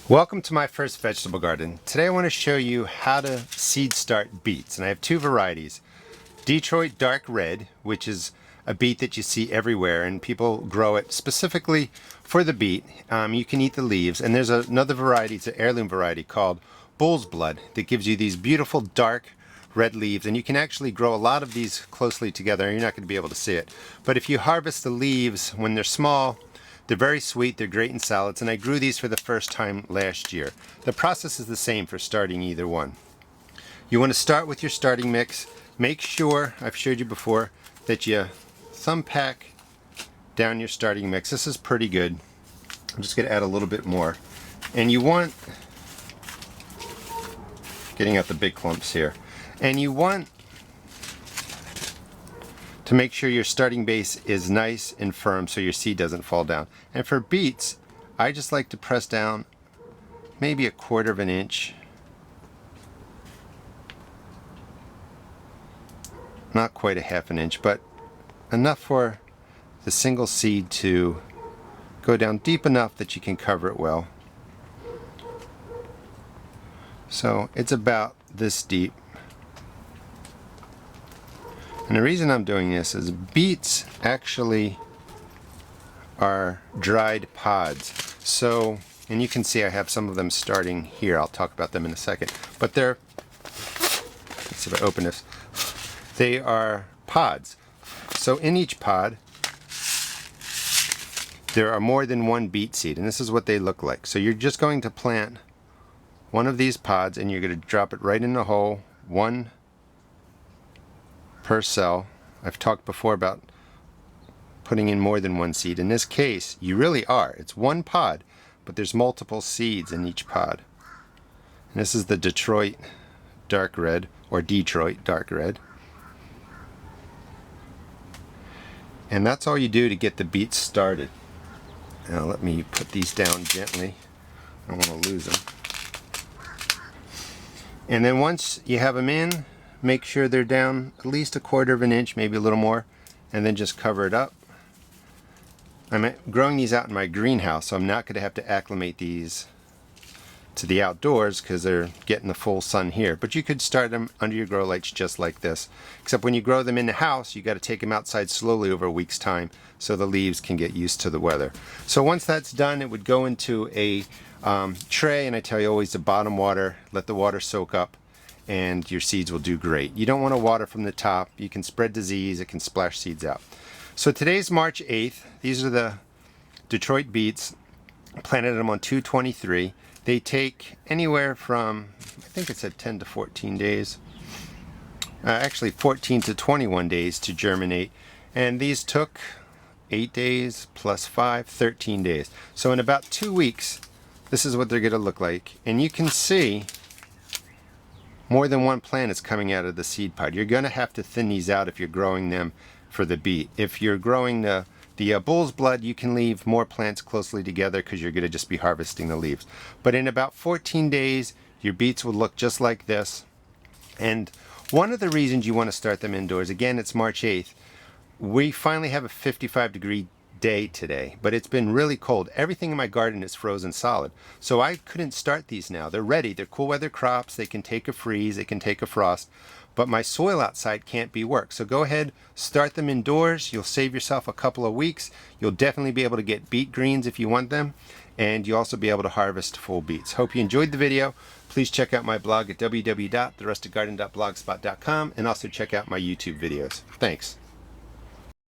Welcome to my first vegetable garden. Today I want to show you how to seed start beets, and I have two varieties. Detroit Dark Red, which is a beet that you see everywhere and people grow it specifically for the beet. You can eat the leaves, and there's another variety, it's an heirloom variety called Bull's Blood that gives you these beautiful dark red leaves, and you can actually grow a lot of these closely together and you're not going to be able to see it. But if you harvest the leaves when they're small, they're very sweet, they're great in salads, and I grew these for the first time last year. The process is the same for starting either one. You want to start with your starting mix. Make sure, I've showed you before, that you thumb pack down your starting mix. This is pretty good. I'm just going to add a little bit more. And you want, getting out the big clumps here, and you want to make sure your starting base is nice and firm so your seed doesn't fall down. And for beets, I just like to press down maybe 1/4 inch. Not quite 1/2 inch, but enough for the single seed to go down deep enough that you can cover it well. So it's about this deep. And the reason I'm doing this is beets actually are dried pods. So, and you can see I have some of them starting here. I'll talk about them in a second. But they're, let's see if I open this. They are pods. So in each pod, there are more than one beet seed, and this is what they look like. So you're just going to plant one of these pods and you're going to drop it right in the hole, one per cell. I've talked before about putting in more than one seed. In this case, you really are. It's one pod, but there's multiple seeds in each pod. And this is the Detroit Dark Red, or Detroit Dark Red. And that's all you do to get the beets started. Now let me put these down gently. I don't want to lose them. And then once you have them in, make sure they're down at least 1/4 inch, maybe a little more, and then just cover it up. I'm growing these out in my greenhouse, so I'm not going to have to acclimate these to the outdoors because they're getting the full sun here. But you could start them under your grow lights just like this. Except when you grow them in the house, you got to take them outside slowly over a week's time so the leaves can get used to the weather. So once that's done, it would go into a tray, and I tell you always to bottom water, let the water soak up, and your seeds will do great. You don't want to water from the top. You can spread disease, it can splash seeds out. So today's March 8th. These are the Detroit beets. Planted them on 223. They take anywhere from, I think it said 10 to 14 days. Actually 14 to 21 days to germinate. And these took 8 days plus 5, 13 days. So in about 2 weeks, this is what they're going to look like. And you can see more than one plant is coming out of the seed pod. You're going to have to thin these out if you're growing them for the beet. If you're growing the Bull's Blood, you can leave more plants closely together because you're going to just be harvesting the leaves. But in about 14 days, your beets will look just like this. And one of the reasons you want to start them indoors, again, it's March 8th. We finally have a 55-degree day today, but it's been really cold. Everything in my garden is frozen solid, so I couldn't start these now. They're ready. They're cool weather crops. They can take a freeze, they can take a frost, but my soil outside can't be worked. So go ahead, start them indoors. You'll save yourself a couple of weeks. You'll definitely be able to get beet greens if you want them, and you'll also be able to harvest full beets. Hope you enjoyed the video. Please check out my blog at www.therustedgarden.blogspot.com, and also check out my YouTube videos. Thanks.